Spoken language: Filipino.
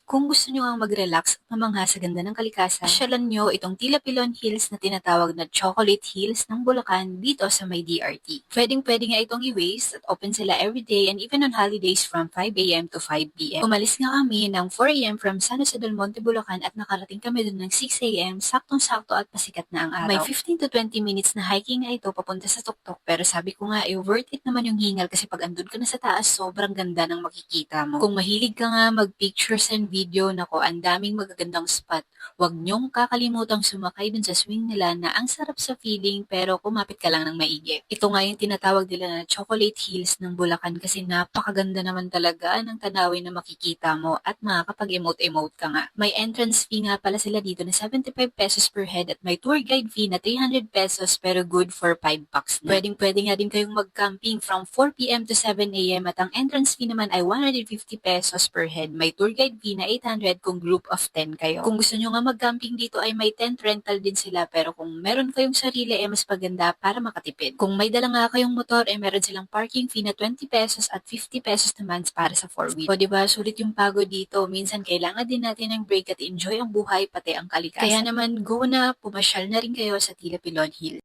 Kung gusto nyo ang mag-relax at mamangha sa ganda ng kalikasan, pasyalan nyo itong Tila Pilon Hills na tinatawag na Chocolate Hills ng Bulacan dito sa may DRT. Pwedeng-pwede nga itong i-waste at open sila everyday and even on holidays from 5 a.m. to 5 p.m. Umalis nga kami ng 4 a.m. from San Jose del Monte, Bulacan at nakarating kami dun ng 6 a.m. Saktong-sakto at pasikat na ang araw. May 15 to 20 minutes na hiking nga ito papunta sa tuktok pero sabi ko nga worth it naman yung hingal kasi pag andun ka na sa taas sobrang ganda ng makikita mo. Kung mahilig ka nga mag-pictures and video, nako, ang daming magagandang spot. Huwag niyong kakalimutang sumakay dun sa swing nila na ang sarap sa feeling pero kumapit ka lang ng maigi. Ito nga yung tinatawag nila na Chocolate Hills ng Bulacan kasi napakaganda naman talaga ng tanawin na makikita mo at makakapag-emote-emote ka nga. May entrance fee nga pala sila dito na 75 pesos per head at may tour guide fee na 300 pesos pero good for 5 packs na. Pwedeng-pwede nga din kayong mag-camping from 4 p.m. to 7 a.m. at ang entrance fee naman ay 150 pesos per head. May tour guide fee na 800 kung group of 10 kayo. Kung gusto nyo nga mag-camping dito ay may tent rental din sila pero kung meron kayong sarili ay mas maganda para makatipid. Kung may dala nga kayong motor ay meron silang parking fee na 20 pesos at 50 pesos naman para sa 4-wheel. O diba, sulit yung pagod dito. Minsan kailangan din natin ng break at enjoy ang buhay pati ang kalikasan. Kaya naman go na, pumasyal na rin kayo sa Tila Pilon Hills.